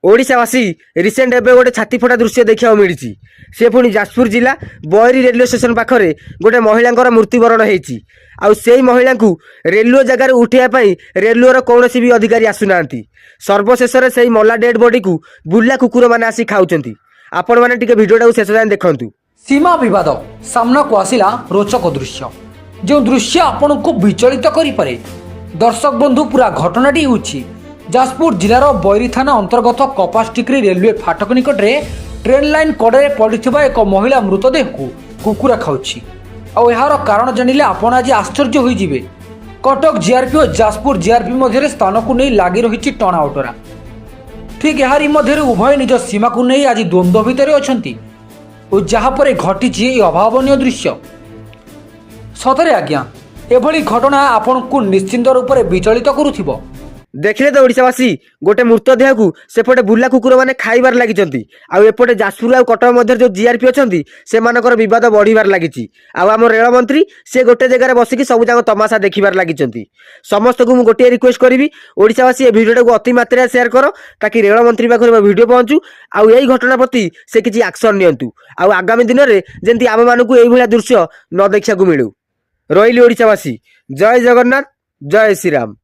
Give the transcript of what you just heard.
ओडिशावासी recent एवं गोटे छातीफटा दृश्य देखा मिली से पुणी जाजपुर जिला बयरी रेलवे स्टेशन पाखे गोटे महिला मृत्युवरण होती आई महिला को रेलवे जगार उठाई रेलवेर कौन भी अधिकारी आसुना सर्वशेष से मला डेड बॉडी को बुला कुकुर मैंने आसी खाऊँ आपण मैंने भिडियो शेष जाए देखूँ। सीमा विवाद सामना को आसिला रोचक दृश्य जो दृश्य आपण को विचलित करें। दर्शक बंधु पूरा घटनाटी होछि जाजपुर जिलार बयरी थाना अंतर्गत कपासटिक्री रेलवे फाटक निकट में ट्रेन लाइन कड़े पड़ा एक महिला मृतदेह को कुकुरा खाऊछि। यार कारण जानिले आपण आज आश्चर्य होइजिबे। कटक जीआरपी और जाजपुर जीआरपी मध्य स्थान को नहीं लगी रही टणा उटरा। ठीक यारी मध्य उभय निज सीमा को नहीं आज द्वंद्व भितर अछंती और जहाँपर घटी अभावनीय दृश्य। सतरे आज्ञा एभली घटना आपण को निश्चिंत रूप से विचलित करुथिबो। देखिले तो ओडिशावासी गोटे मृतदेह को सेपटे बुला कुकुर मैंने खाइबार लगी आउपटे जाजपुर आ कटक मध्य जो जीआरपी अच्छी से बद बढ़िबार लगी। आम रेल मंत्री से गोटे जगह बसिक सब जाक तमाशा देखिबार लगी। समस्त को गोटे रिक्वेस्ट करी ओडिशावासी ए भिडियो को अति मात्रा शेयर कर ताकि रेल मंत्री पाखे भिडियो पहुँचू आउ यही घटना प्रति से किसी एक्शन नियंतु आउ आगामी दिन में जमी आम मानक यही दृश्य न देखा मिलू। रही ओडिशावासी जय जगन्नाथ जय श्रीराम।